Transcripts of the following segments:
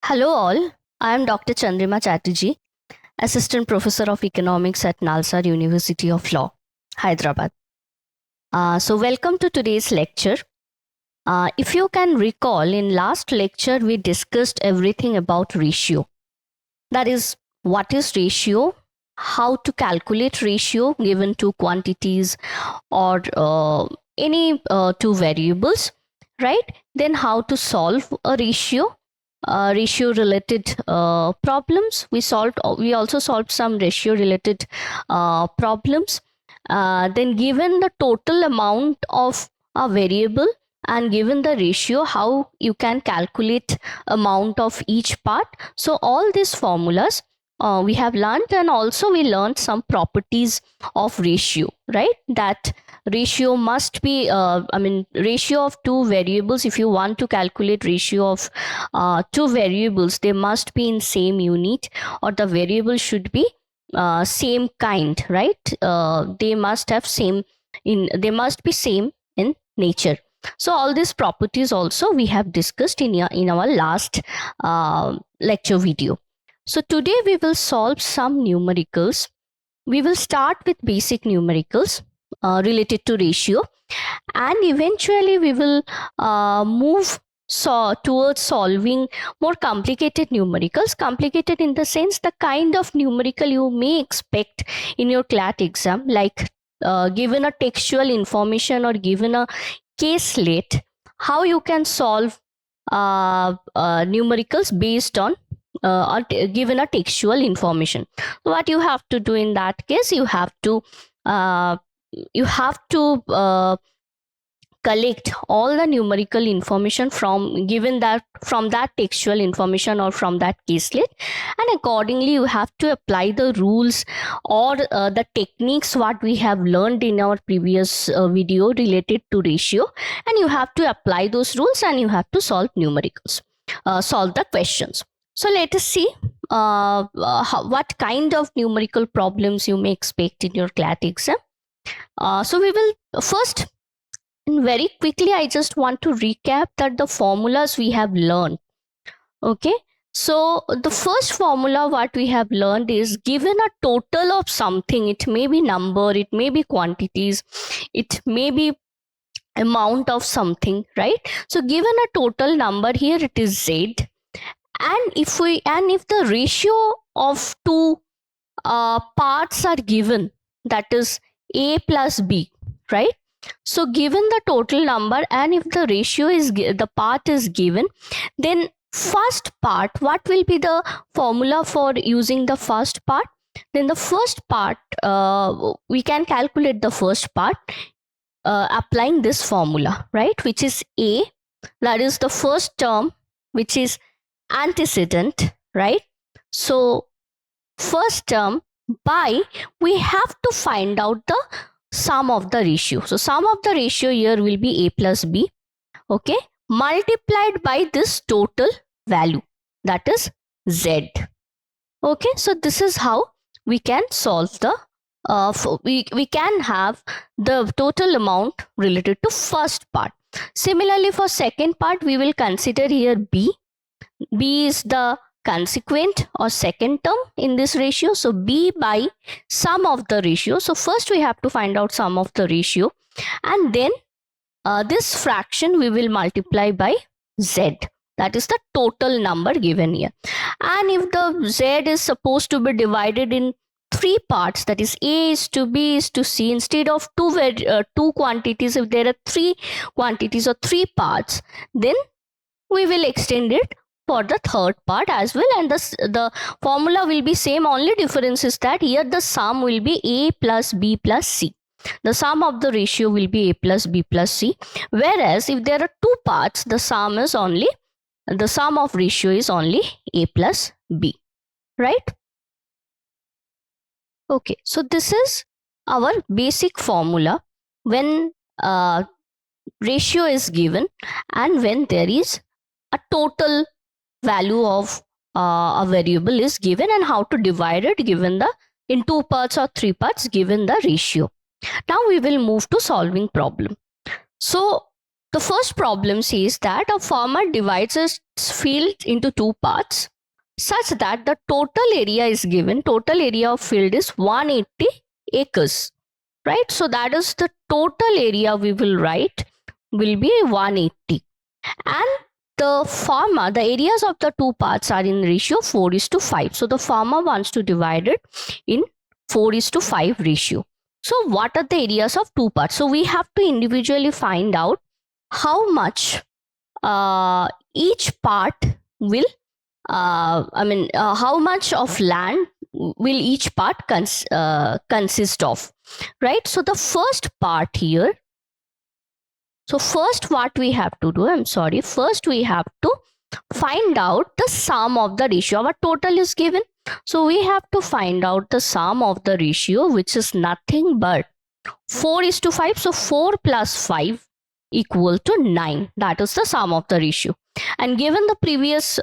Hello all, I am Dr. Chandrima Chatterjee, Assistant Professor of Economics at Nalsar University of Law, Hyderabad. Welcome to today's lecture. If you can recall, in last lecture we discussed everything about ratio. That is, what is ratio, how to calculate ratio given two quantities or any two variables, right? Then how to solve a ratio related problems. We also solved some ratio related problems. Then given the total amount of a variable and given the ratio, how you can calculate amount of each part. So all these formulas we have learned, and also we learned some properties of ratio, right? That ratio must be ratio of two variables. If you want to calculate ratio of two variables, they must be in same unit, or the variable should be same kind, right? They must be same in nature. So all these properties also we have discussed in our last lecture video. So today we will solve some numericals. We will start with basic numericals related to ratio, and eventually we will move towards solving more complicated numericals. Complicated in the sense the kind of numerical you may expect in your CLAT exam, like given a textual information or given a caselet, how you can solve numericals based on given a textual information. What you have to do in that case, you have to collect all the numerical information from that textual information or from that caselet, and accordingly you have to apply the rules or the techniques what we have learned in our previous video related to ratio, and you have to apply those rules and you have to solve numericals, solve the questions. So let us see what kind of numerical problems you may expect in your CLAT exam. So we will first, and very quickly, I just want to recap that the formulas we have learned. Okay, so the first formula what we have learned is, given a total of something, it may be number, it may be quantities, it may be amount of something, right? So given a total number, here it is Z, and if the ratio of two parts are given, that is A plus B, right? So given the total number and if the ratio is the part is given, then first part, what will be the formula for using the first part? Then the first part, we can calculate the first part applying this formula, right? Which is A, that is the first term, which is antecedent, right? So first term by, we have to find out the sum of the ratio. So sum of the ratio here will be A plus B, okay, multiplied by this total value, that is Z. Okay, so this is how we can solve the we can have the total amount related to first part. Similarly, for second part, we will consider here B. B is the consequent or second term in this ratio. So B by sum of the ratio. So first we have to find out sum of the ratio, and then this fraction we will multiply by Z. That is the total number given here. And if the Z is supposed to be divided in three parts, that is A is to B is to C, instead of two quantities, if there are three quantities or three parts, then we will extend it for the third part as well, and the formula will be same. Only difference is that here the sum will be A plus B plus C. The sum of the ratio will be A plus B plus C, whereas if there are two parts, the sum of ratio is only A plus B, right? Okay, so this is our basic formula when ratio is given and when there is a total value of a variable is given, and how to divide it given the in two parts or three parts given the ratio. Now we will move to solving problem. So The first problem says that a farmer divides his field into two parts such that the total area is given. Total area of field is 180 acres, right? So that is the total area we will write will be 180. And the areas of the two parts are in ratio 4:5. So the farmer wants to divide it in 4:5 ratio. So what are the areas of two parts? So we have to individually find out how much each part will how much of land will each part consist of, right? So the first part here, so first what we have to do, first we have to find out the sum of the ratio. Our total is given, so we have to find out the sum of the ratio, which is nothing but 4:5. So 4 plus 5 equal to 9. That is the sum of the ratio. And given the previous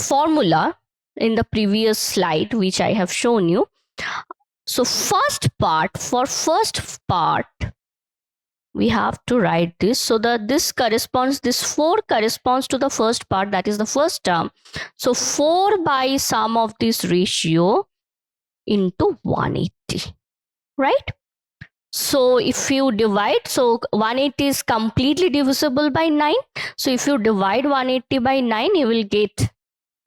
formula in the previous slide which I have shown you, so first part we have to write this, so that this 4 corresponds to the first part, that is the first term. So 4 by sum of this ratio into 180, right? So if you divide, so 180 is completely divisible by 9. So if you divide 180 by 9, you will get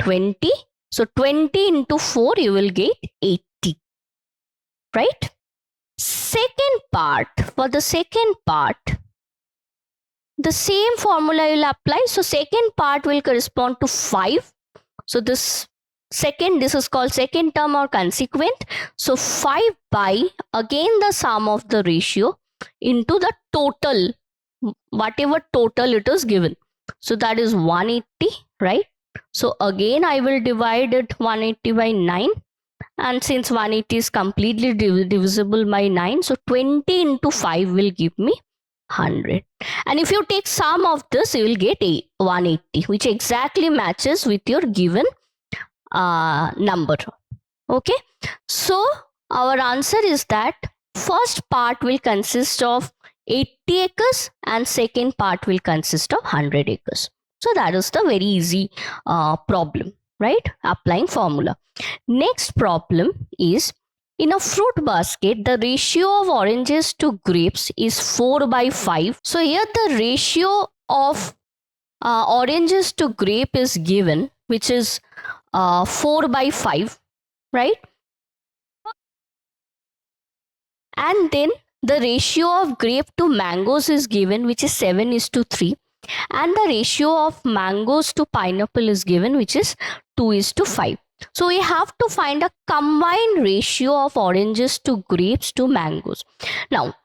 20. So 20 into 4, you will get 80, right? Second part, for the second part, the same formula will apply. So second part will correspond to 5. So this is called second term or consequent. So 5 by, again the sum of the ratio into the total, whatever total it is given. So that is 180, right? So again I will divide it 180 by 9. And since 180 is completely divisible by 9, so 20 into 5 will give me 100. And if you take sum of this, you will get 180, which exactly matches with your given number. Okay, so our answer is that first part will consist of 80 acres and second part will consist of 100 acres. So that is the very easy problem, right? Applying formula. Next problem is, in a fruit basket, the ratio of oranges to grapes is 4/5. So here the ratio of oranges to grape is given, which is 4/5, right? And then the ratio of grape to mangoes is given, which is 7:3. And the ratio of mangoes to pineapple is given, which is 2:5. So we have to find a combined ratio of oranges to grapes to mangoes. Now,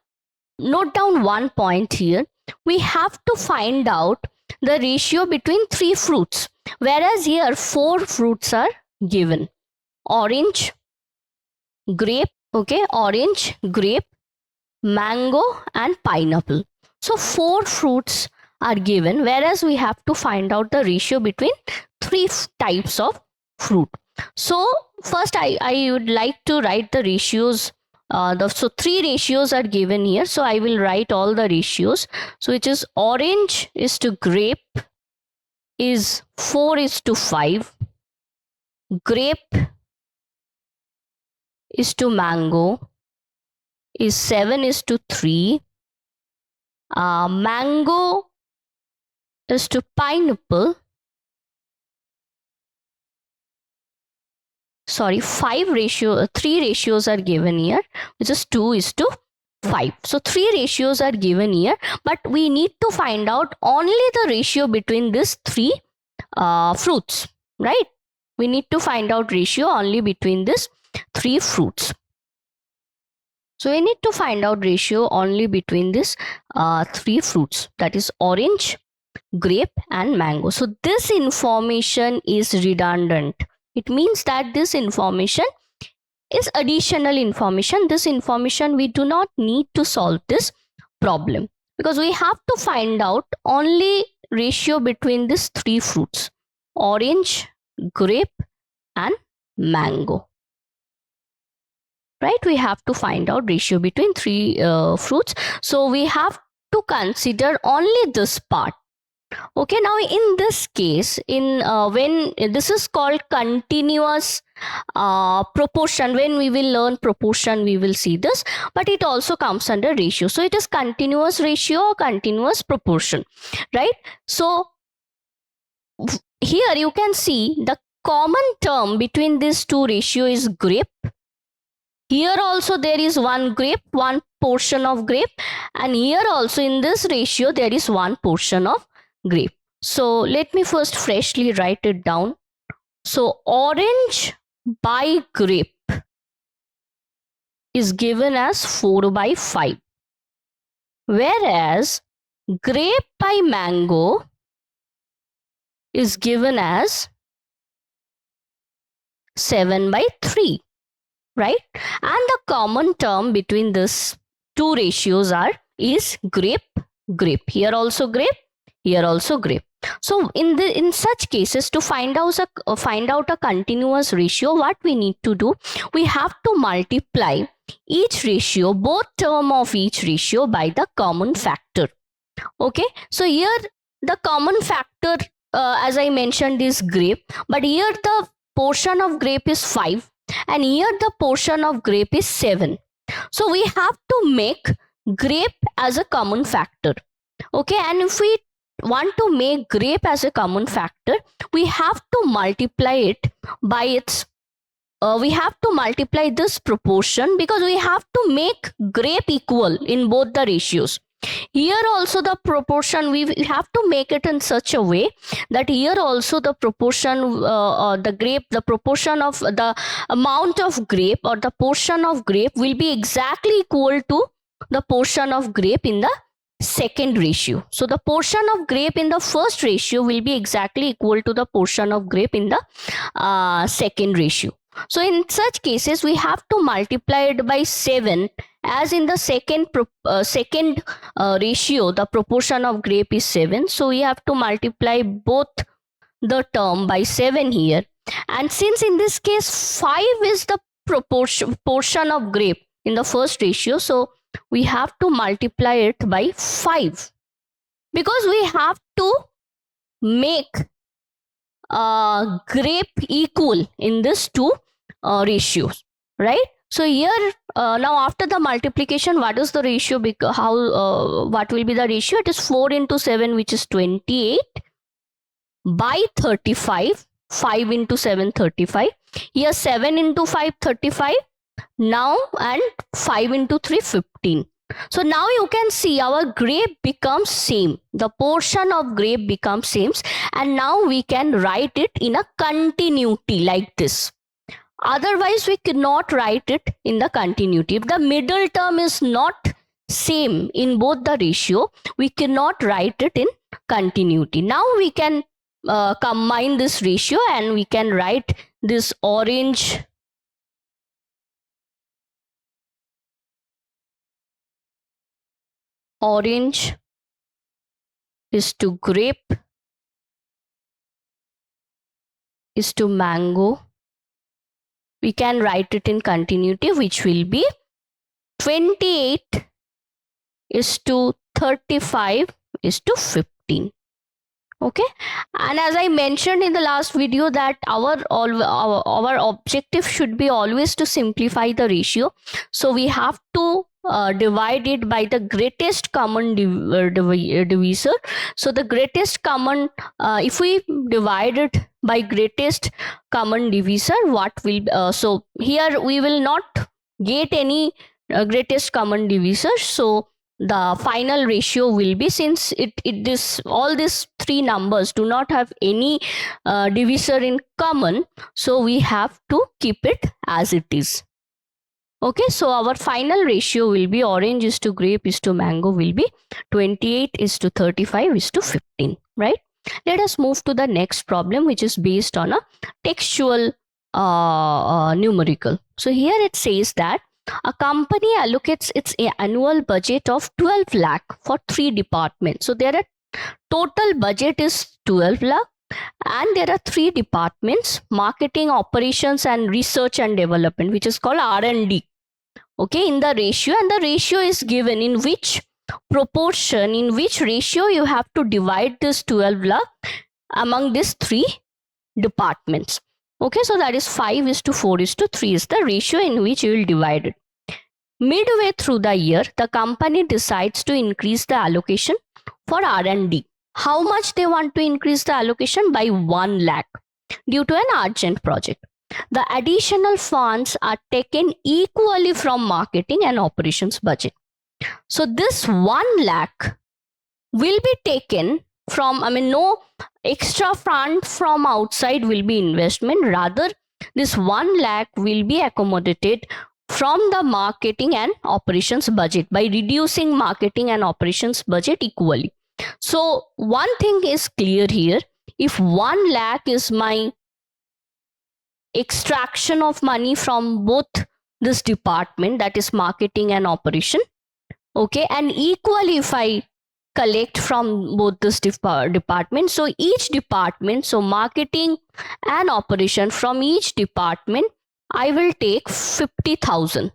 note down one point here. We have to find out the ratio between 3 fruits, whereas here 4 fruits are given. Orange, grape, okay, orange, grape, mango and pineapple. So 4 fruits are given, whereas we have to find out the ratio between 3 types of fruit. So first I would like to write the ratios. So 3 ratios are given here. So I will write all the ratios. So which is orange is to grape is 4:5. Grape is to mango is 7:3. Mango is to pineapple. Sorry, 3 ratios are given here, which is 2:5. So 3 ratios are given here, but we need to find out only the ratio between these 3 fruits, right? We need to find out ratio only between these 3 fruits. So we need to find out ratio only between these 3 fruits, that is orange, grape and mango. So this information is redundant. It means that this information is additional information. This information we do not need to solve this problem, because we have to find out only ratio between these 3 fruits, orange, grape and mango. right? We have to find out ratio between three fruits. So we have to consider only this part. Okay, now in this case, in when this is called continuous proportion, when we will learn proportion, we will see this, but it also comes under ratio. So it is continuous ratio or continuous proportion, right? So here you can see the common term between these two ratio is grape. Here also there is one grape, one portion of grape, and here also in this ratio there is one portion of grape. So let me first freshly write it down. So orange by grape is given as 4/5, whereas grape by mango is given as 7/3, right? And the common term between these two ratios is grape. Here also grape, here also grape. So in such cases, to find out a continuous ratio, what we need to do, we have to multiply each ratio, both term of each ratio, by the common factor. Okay, so here the common factor, as I mentioned, is grape, but here the portion of grape is 5 and here the portion of grape is 7. So we have to make grape as a common factor. Okay, and if we want to make grape as a common factor, we have to multiply it by its we have to multiply this proportion, because we have to make grape equal in both the ratios. Here also the proportion, we have to make it in such a way that here also the proportion, the proportion of the amount of grape or the portion of grape will be exactly equal to the portion of grape in the second ratio. So the portion of grape in the first ratio will be exactly equal to the portion of grape in the second ratio. So in such cases, we have to multiply it by 7, as in the second ratio, the proportion of grape is 7. So we have to multiply both the term by 7 here. And since in this case 5 is the portion of grape in the first ratio, so we have to multiply it by 5, because we have to make grape equal in this two ratios, right? So here now after the multiplication, what is the ratio? What will be the ratio? It is 4 into 7, which is 28, by 35. 5 into 7, 35. Here 7 into 5, 35. Now, and 5 into 3, 15. So now you can see our grape becomes same. The portion of grape becomes same, and now we can write it in a continuity like this. Otherwise, we cannot write it in the continuity. If the middle term is not same in both the ratio, we cannot write it in continuity. Now we can combine this ratio and we can write this orange is to grape is to mango. We can write it in continuity, which will be 28 is to 35 is to 15. Okay, and as I mentioned in the last video that our objective should be always to simplify the ratio. So we have to divide it by the greatest common divisor. So the greatest common, if we divide it by greatest common divisor, what will so here we will not get any greatest common divisor. So the final ratio will be, since all these three numbers do not have any divisor in common, so we have to keep it as it is. Okay, so our final ratio will be orange is to grape is to mango will be 28 is to 35 is to 15, right? Let us move to the next problem, which is based on a textual numerical. So here it says that a company allocates its annual budget of 12 lakh for 3 departments. So there are total budget is 12 lakh and there are 3 departments: marketing, operations and research and development, which is called R&D. okay, in the ratio, and the ratio is given in which proportion, in which ratio you have to divide this 12 lakh among these three departments. Okay, so that is 5:4:3 is the ratio in which you will divide it. Midway through the year, the company decides to increase the allocation for R&D. How much they want to increase the allocation? By 1 lakh due to an urgent project. The additional funds are taken equally from marketing and operations budget. So this 1 lakh will be taken from, no extra fund from outside will be investment. Rather, this 1 lakh will be accommodated from the marketing and operations budget by reducing marketing and operations budget equally. So one thing is clear here. If 1 lakh is my extraction of money from both this department, that is marketing and operation, okay, and equally if I collect from both this department, so each department, so marketing and operation, from each department I will take 50,000,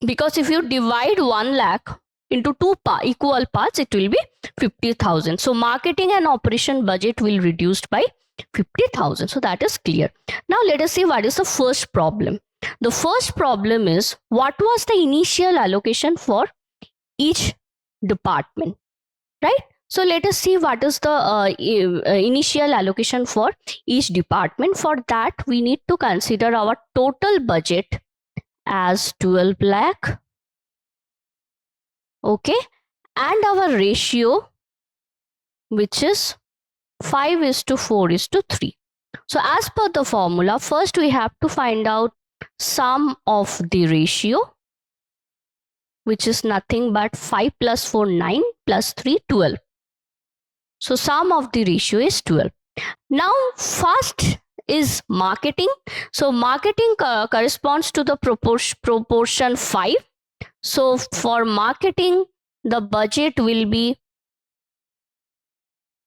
because if you divide 1 lakh into two equal parts, it will be 50,000. So marketing and operation budget will reduced by 50,000. So that is clear. Now let us see what is the first problem. The first problem is, what was the initial allocation for each department, right? So let us see what is the initial allocation for each department. For that, we need to consider our total budget as 12 lakh, okay, and our ratio, which is 5:4:3. So as per the formula, first we have to find out sum of the ratio, which is nothing but 5 plus 4, 9, plus 3, 12. So sum of the ratio is 12. Now first is marketing. So marketing corresponds to the proportion 5. So for marketing, the budget will be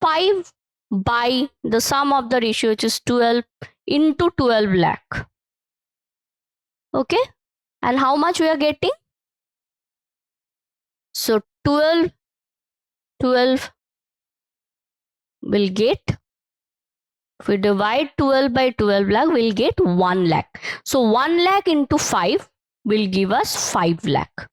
5 by the sum of the ratio, which is 12, into 12 lakh. Okay, and how much we are getting? So 12 will get, if we divide 12 by 12 lakh, we'll get 1 lakh. So 1 lakh into 5 will give us 5 lakh.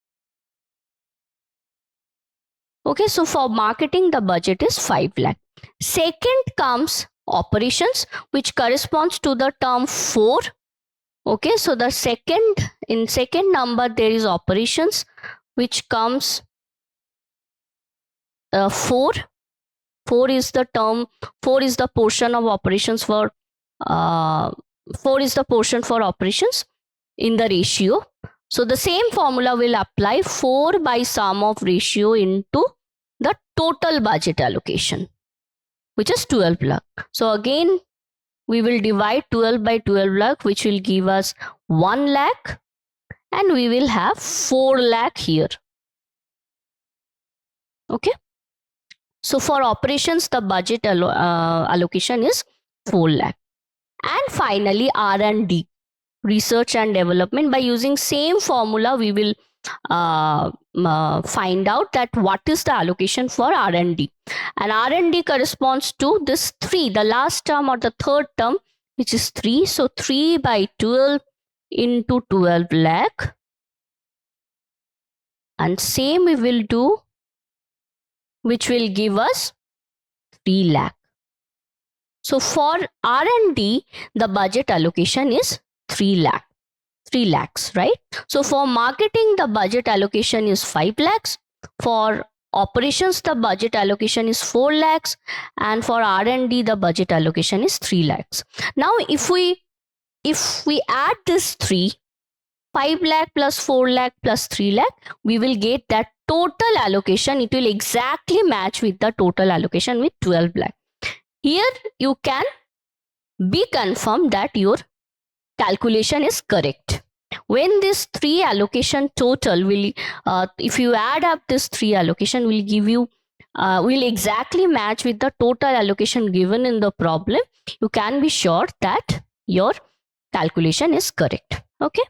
Okay, so for marketing, the budget is 5 lakh. Second comes operations, which corresponds to the term 4. Okay, so the in second number there is operations, which comes 4. 4 is the term, 4 is the portion of operations for 4 is the portion for operations in the ratio. So the same formula will apply, 4 by sum of ratio into the total budget allocation, which is 12 lakh. So again, we will divide 12 by 12 lakh, which will give us 1 lakh, and we will have 4 lakh here. Okay. So for operations, the budget allocation is 4 lakh. And finally, R&D, research and development. By using same formula, we will find out that what is the allocation for R&D. And R&D corresponds to this 3, the last term or the third term, which is 3. So 3 by 12 into 12 lakh. And same we will do, which will give us 3 lakh. So for R&D, the budget allocation is 3 lakh. 3 lakhs, right? So for marketing, the budget allocation is 5 lakhs. For operations, the budget allocation is 4 lakhs. And for R&D, the budget allocation is 3 lakhs. Now, if we add this 3, 5 lakh plus 4 lakh plus 3 lakh, we will get that total allocation. It will exactly match with the total allocation with 12 lakh. Here you can be confirmed that your calculation is correct. When this 3 allocation total will, if you add up this 3 allocation, will give you, will exactly match with the total allocation given in the problem, you can be sure that your calculation is correct. Okay.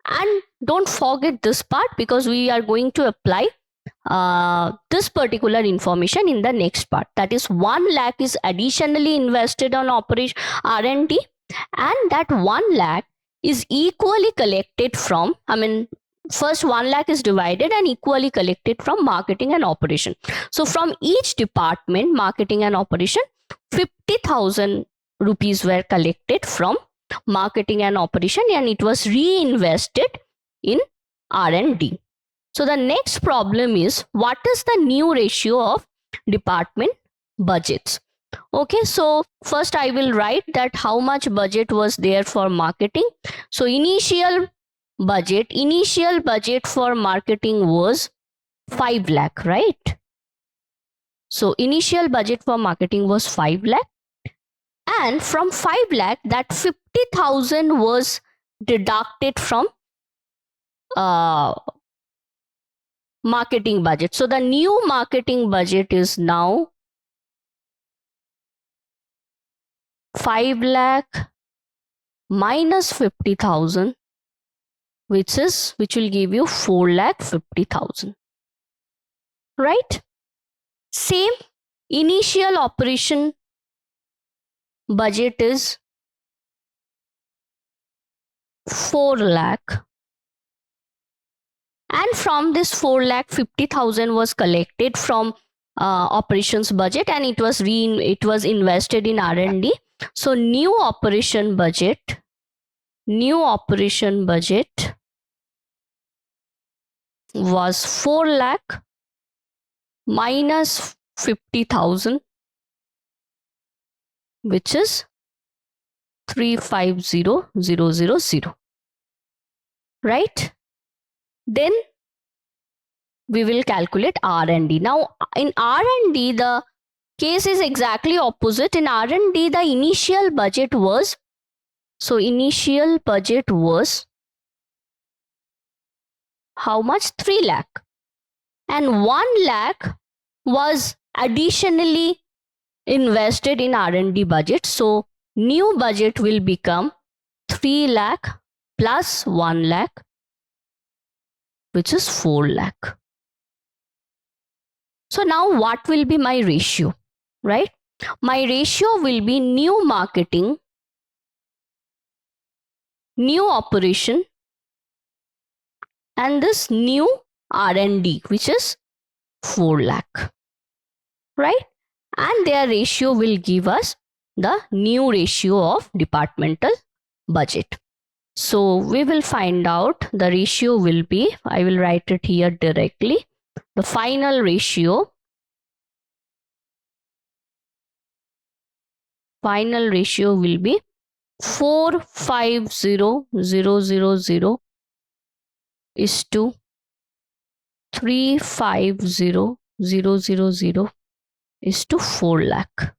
And don't forget this part, because we are going to apply this particular information in the next part. That is, 1 lakh is additionally invested on operation R&D, and that 1 lakh is equally collected from, first 1 lakh is divided and equally collected from marketing and operation. So from each department, marketing and operation, 50,000 rupees were collected from marketing and operation, and it was reinvested in R&D. So the next problem is, what is the new ratio of department budgets? Okay, so first I will write that how much budget was there for marketing. So initial budget for marketing was 5 lakh, right? So initial budget for marketing was 5 lakh, and from 5 lakh, that 50,000 was deducted from marketing budget. So the new marketing budget is now 5 lakh minus 50,000, which will give you 4 lakh 50,000, right? Same, initial operation budget is 4 lakh, and from this 4 lakh 50,000 was collected from operations budget, and it was invested in R&D. So new operation budget was 4 lakh minus 50,000, which is 350,000, right? Then we will calculate R&D. Now in R&D, the case is exactly opposite. In R&D, the initial budget was, how much? 3 lakh, and 1 lakh was additionally invested in R&D budget. So new budget will become 3 lakh plus 1 lakh, which is 4 lakh. So now what will be my ratio, right? My ratio will be new marketing, new operation, and this new R&D, which is 4 lakh, right? And their ratio will give us the new ratio of departmental budget. So we will find out the ratio will be, I will write it here directly. The final ratio will be 450,000 is to 350,000 is to 4 lakh.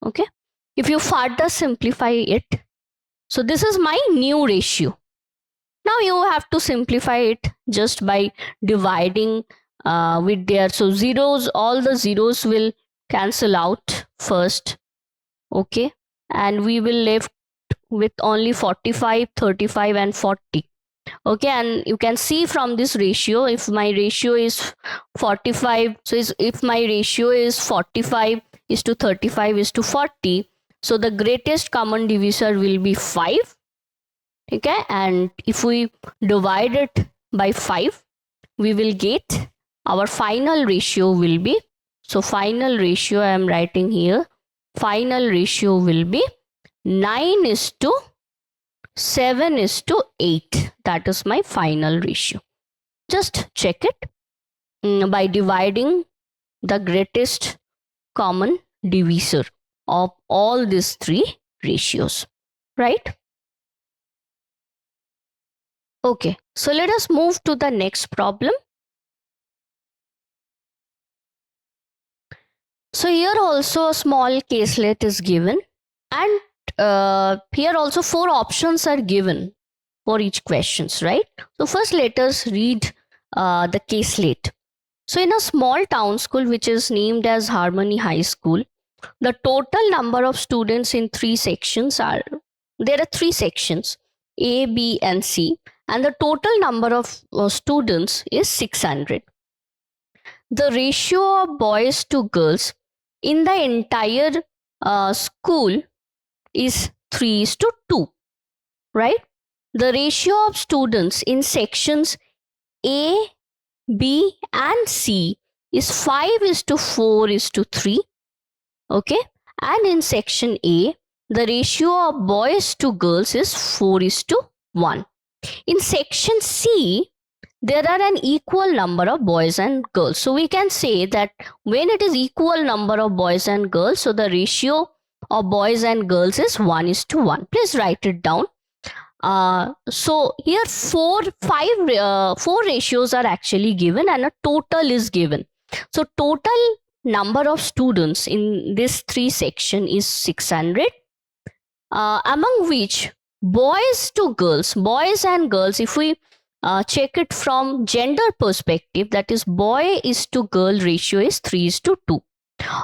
Okay, if you further simplify it, so this is my new ratio. Now you have to simplify it just by dividing with their, so zeros, all the zeros will cancel out first, okay, and we will left with only 45, 35 and 40. Okay, and you can see from this ratio, if my ratio is 45, so if my ratio is 45 is to 35 is to 40, so the greatest common divisor will be 5. Okay, and if we divide it by 5, we will get our final ratio will be, so final ratio I am writing here, final ratio will be 9 is to 7 is to 8. That is my final ratio. Just check it by dividing the greatest common divisor of all these 3 ratios, right? Okay, so let us move to the next problem. So here also a small caselet is given, and here also 4 options are given for each questions, right? So first let us read the caselet. So in a small town school which is named as Harmony High School, the total number of students in 3 sections are, there are 3 sections. A, B, and C, and the total number of students is 600. The ratio of boys to girls in the entire school is 3:2, right? The ratio of students in sections A, B, and C is 5:4:3. Okay, and in section A, the ratio of boys to girls is 4:1. In section C, there are an equal number of boys and girls. So we can say that when it is equal number of boys and girls, so the ratio of boys and girls is 1:1. Please write it down. So here four ratios are actually given and a total is given. So total number of students in this 3 section is 600, among which boys to girls, boys and girls, if we check it from gender perspective, that is boy is to girl ratio is 3:2.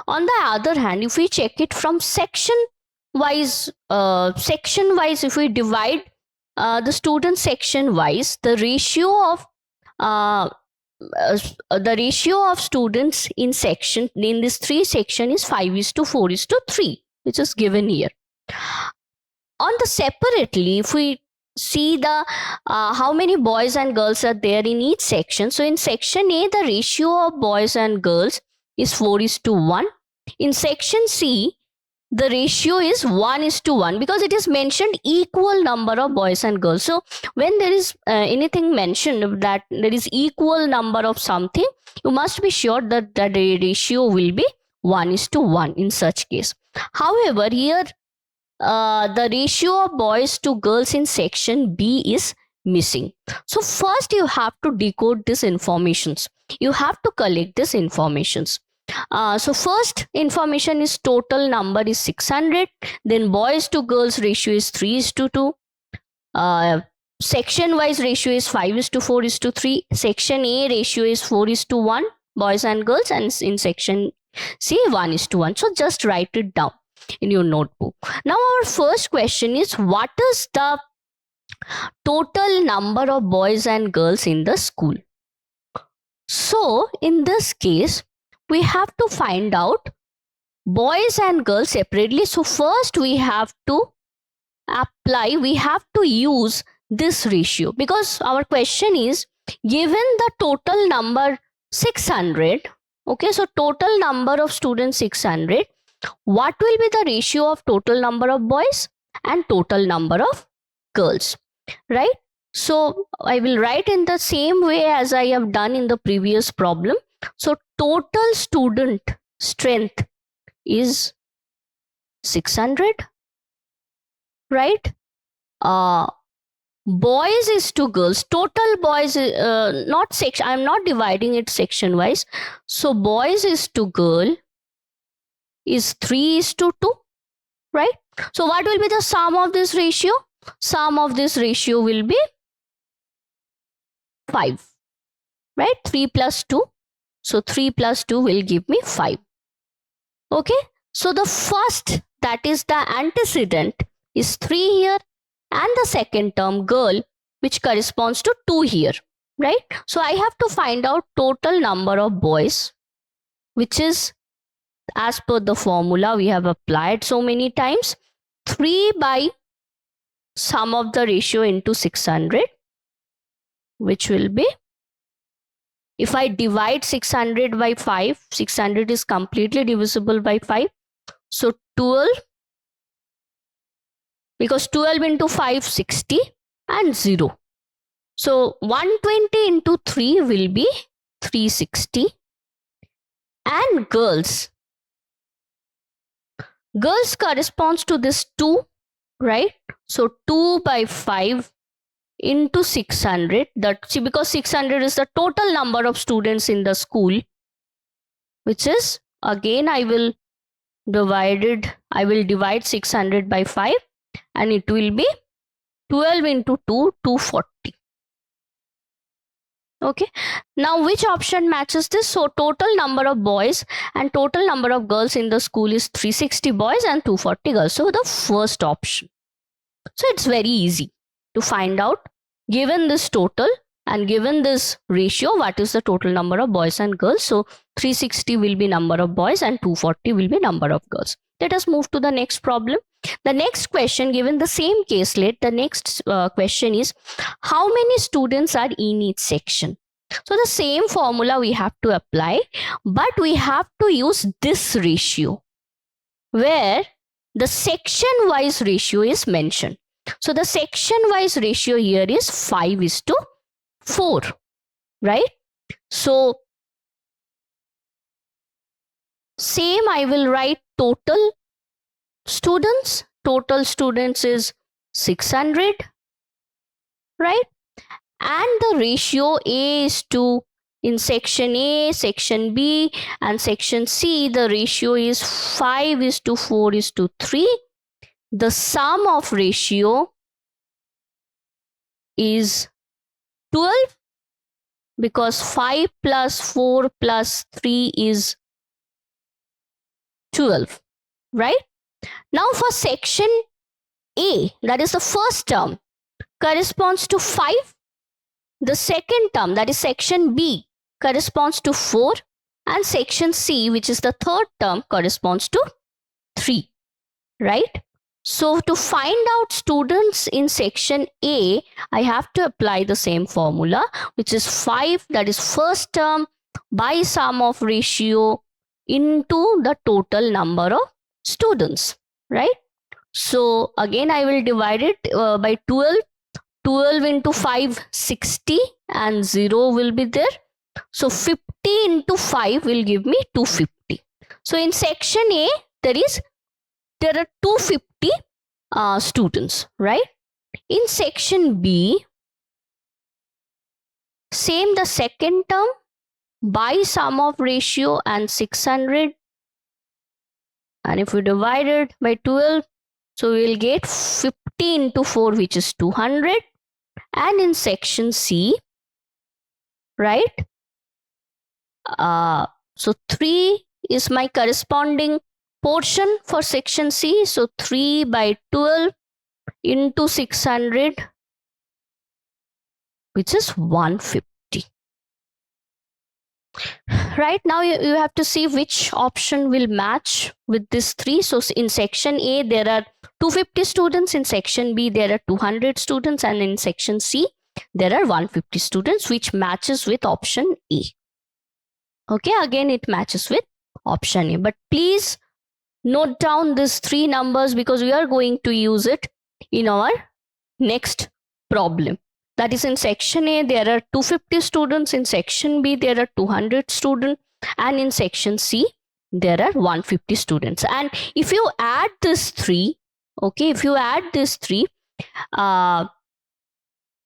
On the other hand, if we check it from section wise, if we divide the student section wise, the ratio of students in this 3 section is 5:4:3, which is given here. On the separately, if we see the how many boys and girls are there in each section, so in section A, the ratio of boys and girls is 4:1. In section C, the ratio is 1:1 because it is mentioned equal number of boys and girls. So when there is anything mentioned that there is equal number of something, you must be sure that the ratio will be 1:1 in such case. However, here the ratio of boys to girls in section B is missing. So first you have to decode these informations. You have to collect these informations. So first information is total number is 600. Then boys to girls ratio is 3:2. Section wise ratio is 5:4:3. Section A ratio is 4:1 boys and girls, and in section C 1:1. So just write it down in your notebook. Now our first question is, what is the total number of boys and girls in the school? So in this case, we have to find out boys and girls separately. So first we have to use this ratio, because our question is given the total number 600. Okay, so total number of students 600. What will be the ratio of total number of boys and total number of girls, right? So I will write in the same way as I have done in the previous problem. So total student strength is 600, right? Boys is to girls. Total boys, not section. I am not dividing it section wise. So boys is to girl is 3:2, right? So what will be the sum of this ratio? Sum of this ratio will be 5, right? 3 plus 2. So 3 plus 2 will give me 5. Okay. So the first, that is the antecedent, is 3 here, and the second term girl, which corresponds to 2 here, right? So I have to find out total number of boys, which is as per the formula we have applied so many times, 3 by sum of the ratio into 600, which will be, if I divide 600 by 5, 600 is completely divisible by 5. So 12, because 12 into 5, 60, and 0. So 120 into 3 will be 360. And girls corresponds to this 2, right? So 2 by 5 into 600, because 600 is the total number of students in the school, which is, again I will divide 600 by 5, and it will be 12 into 2, 240. Okay, now which option matches this? So total number of boys and total number of girls in the school is 360 boys and 240 girls. So the first option. So it's very easy. to find out, given this total and given this ratio, what is the total number of boys and girls. So 360 will be number of boys and 240 will be number of girls. Let us move to the next problem. The next question, given the same caselet, the next question is, how many students are in each section? So the same formula we have to apply, but we have to use this ratio where the section wise ratio is mentioned. So the section wise ratio here is 5:4, right? So same, I will write total students. Total students is 600, right? And the ratio A is to, in section A, section B, and section C, the ratio is 5:4:3. The sum of ratio is 12 because 5 plus 4 plus 3 is 12, right? Now for section A, that is the first term, corresponds to 5. The second term, that is section B, corresponds to 4. And section C, which is the third term, corresponds to 3, right? So to find out students in section A, I have to apply the same formula, which is 5, that is first term, by sum of ratio into the total number of students, right? So again, I will divide it by 12. 12 into 5, 60, and 0 will be there. So 50 into 5 will give me 250. So in section A, there are 250 students, right? In section B, same, the second term by sum of ratio and 600, and if we divide it by 12, so we will get 50 into 4, which is 200. And in section C, right, so 3 is my corresponding portion for section C. So 3 by 12 into 600, which is 150. Right, now you have to see which option will match with this 3. So in section A, there are 250 students. In section B, there are 200 students. And in section C, there are 150 students, which matches with option A. Okay, again, it matches with option A. But please note down these 3 numbers because we are going to use it in our next problem. That is, in section A, there are 250 students. In section B, there are 200 students. And in section C, there are 150 students. And if you add this 3, okay, if you add this 3,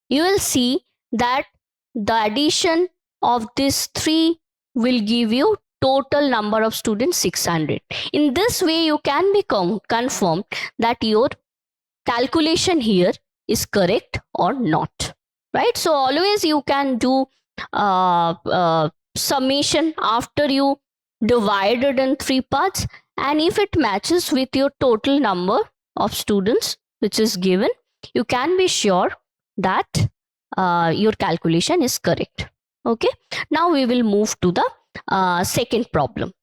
you will see that the addition of this 3 will give you total number of students 600. In this way, you can be confirmed that your calculation here is correct or not, right? So always you can do summation after you divide it in 3 parts, and if it matches with your total number of students which is given, you can be sure that your calculation is correct. Okay, now we will move to the second problem.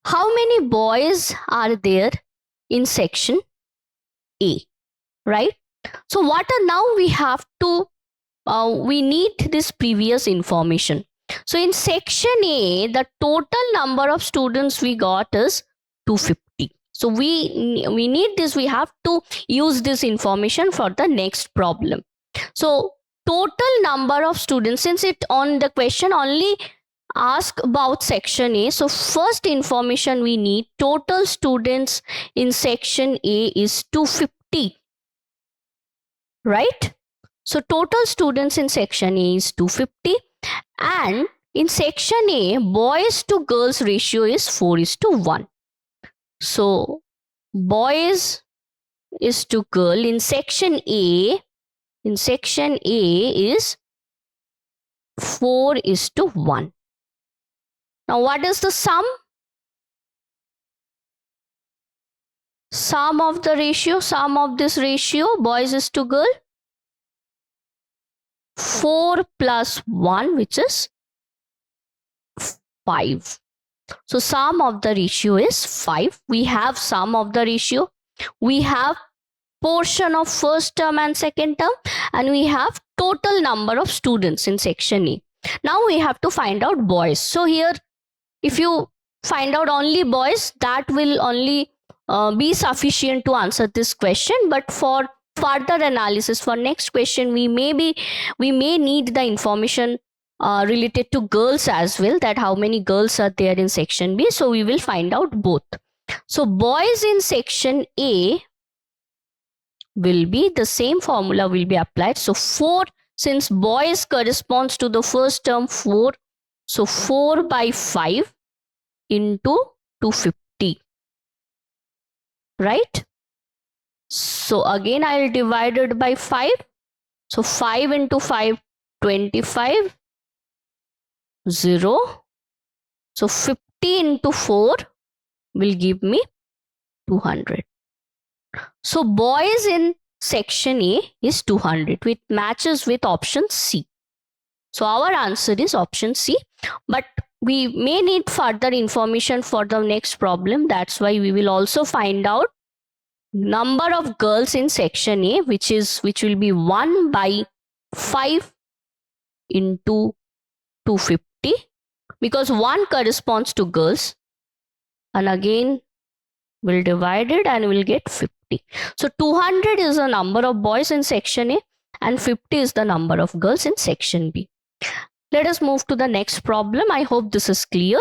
How many boys are there in section A, right? So what are now we have to, we need this previous information. So in section A, the total number of students we got is 250. So we need this, we have to use this information for the next problem. So total number of students, since it on the question only ask about section A, so first information we need, total students in section A is 250, right? So total students in section A is 250, and in section A, boys to girls ratio is 4:1. So boys is to girl in section A is 4:1. Now what is the sum? Sum of the ratio, sum of this ratio, boys is to girl, 4 plus 1, which is 5. So sum of the ratio is 5. We have sum of the ratio. We have portion of first term and second term, and we have total number of students in section A. Now we have to find out boys. So here, if you find out only boys, that will only be sufficient to answer this question. But for further analysis, for next question, we may need the information related to girls as well, that how many girls are there in section B. So we will find out both. So boys in section A will be the same formula will be applied. So 4, since boys corresponds to the first term 4, so 4 by 5 into 250, right? So again I'll divide it by 5. So 5 into 5, 25, 0. So 50 into 4 will give me 200. So boys in section A is 200, which matches with option C. So our answer is option C, but we may need further information for the next problem. That's why we will also find out number of girls in section A, which will be 1 by 5 into 250, because 1 corresponds to girls, and again we'll divide it and we'll get 50. So 200 is the number of boys in section A and 50 is the number of girls in section B. Let us move to the next problem. I hope this is clear.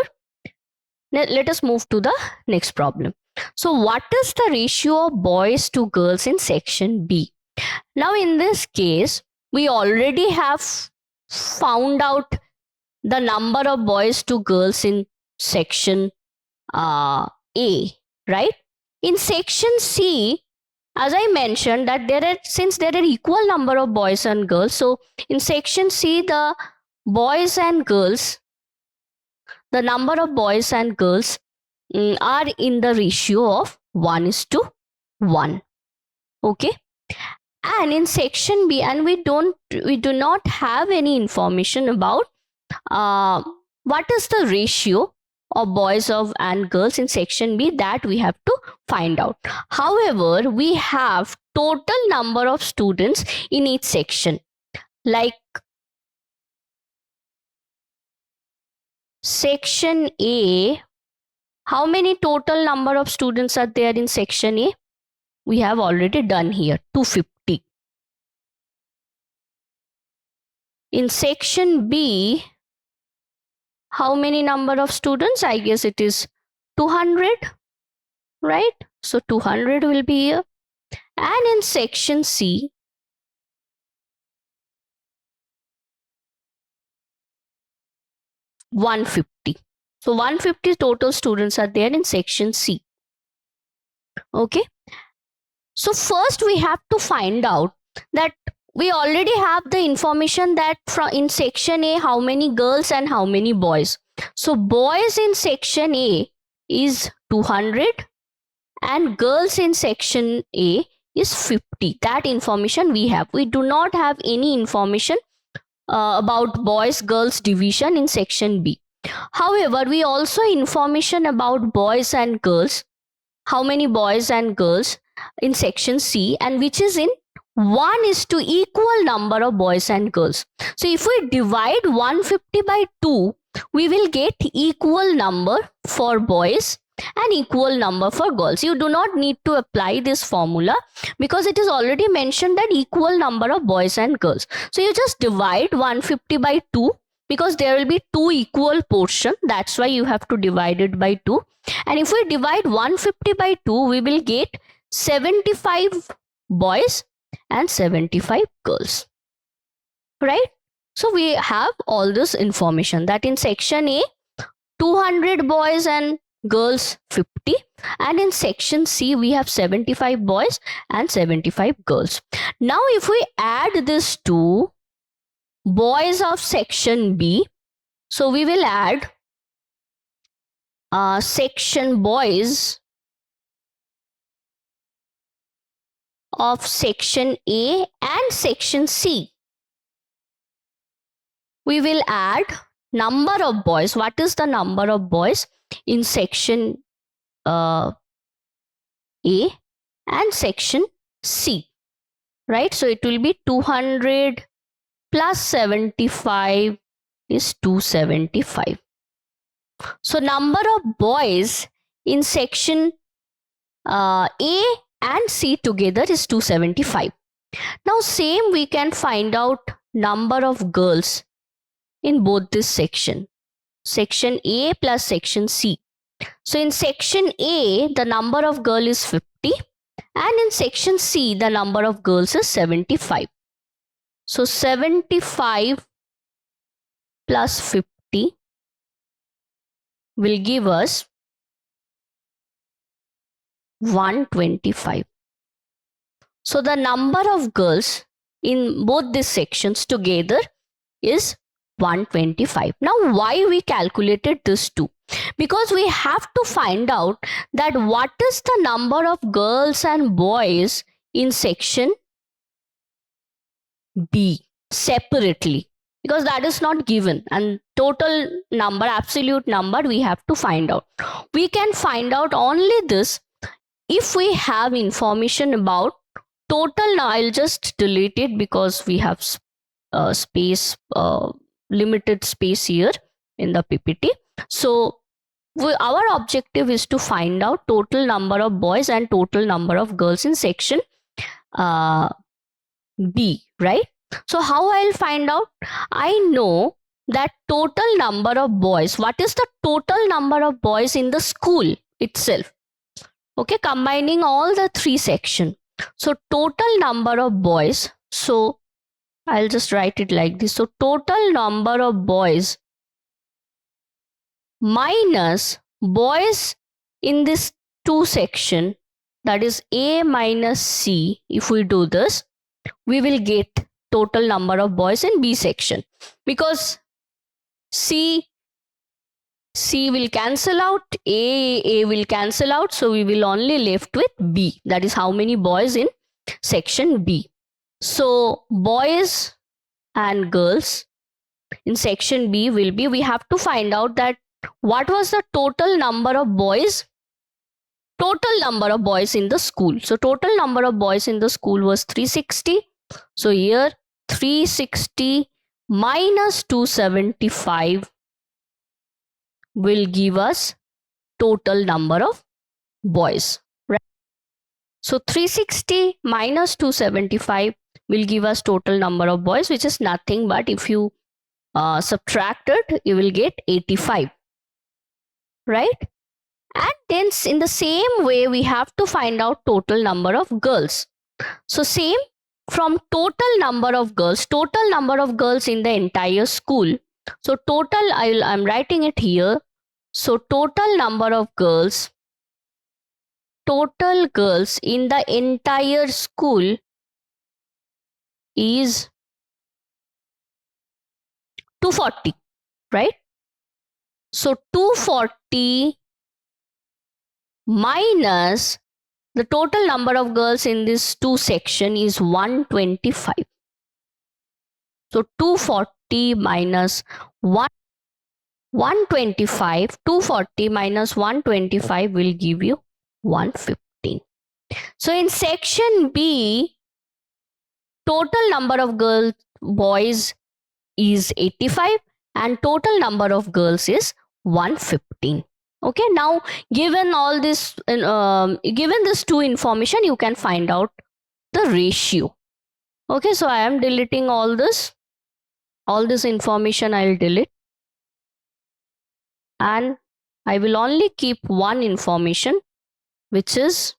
Let us move to the next problem. So what is the ratio of boys to girls in section B? Now in this case, we already have found out the number of boys to girls in section A, right? In section C, as I mentioned, that since there are equal number of boys and girls, so in section C, the boys and girls, the number of boys and girls are in the ratio of 1:1. Okay. And in section B, and we do not have any information about what is the ratio of boys and girls in section B, that we have to find out. However, we have total number of students in each section. Like section A, how many total number of students are there in section A? We have already done here, 250. In section B, how many number of students? I guess it is 200, right? So 200 will be here. And in section C, (150). So 150 total students are there in section C. Okay. So first we have to find out that we already have the information that in section A, how many girls and how many boys. So boys in section A is 200 and girls in section A is 50. That information we have. We do not have any information about boys girls division in section B. However, we also information about boys and girls, how many boys and girls in section C, and which is in 1:2 equal number of boys and girls. So if we divide 150 by 2, we will get equal number for boys and equal number for girls. You do not need to apply this formula because it is already mentioned that equal number of boys and girls. So you just divide 150 by 2 because there will be 2 equal portion. That's why you have to divide it by 2. And if we divide 150 by 2, we will get 75 boys and 75 girls, right? So we have all this information that in section A, 200 boys and girls 50, and in section C we have 75 boys and 75 girls. Now if we add this to boys of section B, so we will add section boys of section A and section C. We will add number of boys. What is the number of boys in section A and section C? Right? So it will be 200 plus 75 is 275. So number of boys in section A and C together is 275. Now same we can find out number of girls in both this section. Section A plus section C. So in section A, the number of girl is 50 and in section C, the number of girls is 75. So 75 plus 50 will give us 125. So the number of girls in both these sections together is 125. Now why we calculated this too? Because we have to find out that what is the number of girls and boys in section B separately, because that is not given, and total number, absolute number, we have to find out. We can find out only this if we have information about total. Now I'll just delete it because we have space, limited space here in the PPT. So our objective is to find out total number of boys and total number of girls in section B, right? So how I'll find out? I know that total number of boys. What is the total number of boys in the school itself? Okay, combining all the three sections. So total number of boys. So I'll just write it like this. So total number of boys minus boys in this two section, that is A minus C. If we do this, we will get total number of boys in B section, because C will cancel out, A will cancel out, so we will only left with B. That is how many boys in section B. So boys and girls in section B will be, we have to find out that what was the total number of boys, total number of boys in the school. So total number of boys in the school was 360. So here 360 minus 275 will give us total number of boys, right? So 360 minus 275 will give us total number of boys, which is nothing but if you subtract it, you will get 85, right? And then in the same way, we have to find out total number of girls. So same, from total number of girls in the entire school. So total, I'm writing it here. So total number of girls, total girls in the entire school is 240, right? So 240 minus the total number of girls in this two section is 125. So 240 minus 125, 240 minus 125 will give you 115. So in section B, total number of boys is 85 and total number of girls is 115. Okay, now given all this, given this two information, you can find out the ratio. Okay, so I am deleting all this information I will delete, and I will only keep one information, which is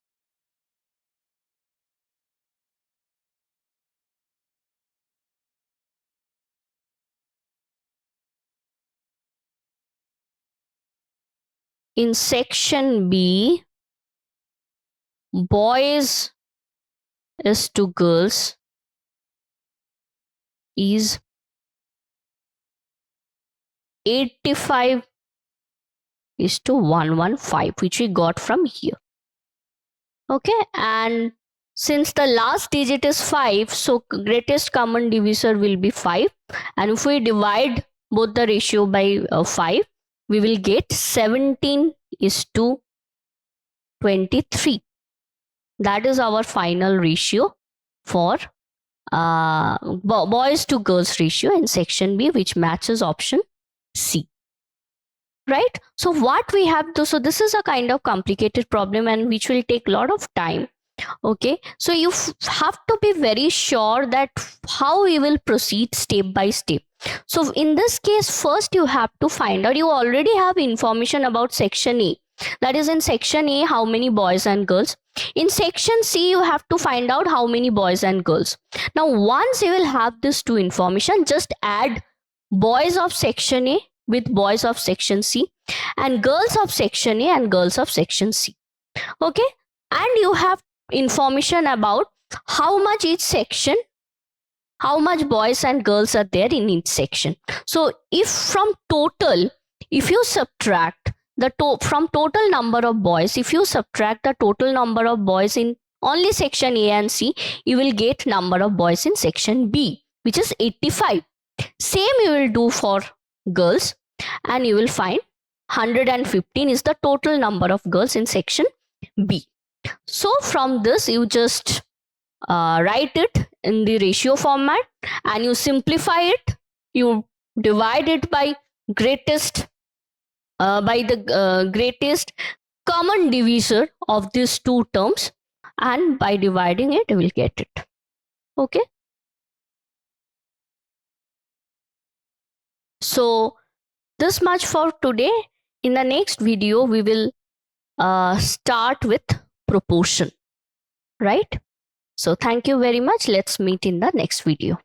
in section B, boys is to girls is 85 is to 115, which we got from here. Okay, and Since the last digit is 5, so greatest common divisor will be 5, and if we divide both the ratio by 5, we will get 17 is to 23. That is our final ratio for boys to girls ratio in section B, which matches option C. Right? So what we have to, so this is a kind of complicated problem and which will take a lot of time. Okay, so you have to be very sure that how we will proceed step by step. So in this case, first you have to find out, you already have information about section A. That is, in section A, how many boys and girls. In section C, you have to find out how many boys and girls. Now, once you will have this two information, just add boys of section A with boys of section C and girls of section A and girls of section C. Okay, and you have information about how much each section, how much boys and girls are there in each section. So if from total, if you subtract the from total number of boys, if you subtract the total number of boys in only section A and C, you will get number of boys in section B, which is 85. Same you will do for girls, and you will find 115 is the total number of girls in section B. So from this, you just write it in the ratio format and you simplify it. You divide it by greatest greatest common divisor of these two terms, and by dividing it, you will get it. Okay. So this much for today. In the next video, we will start with proportion, right? So thank you very much. Let's meet in the next video.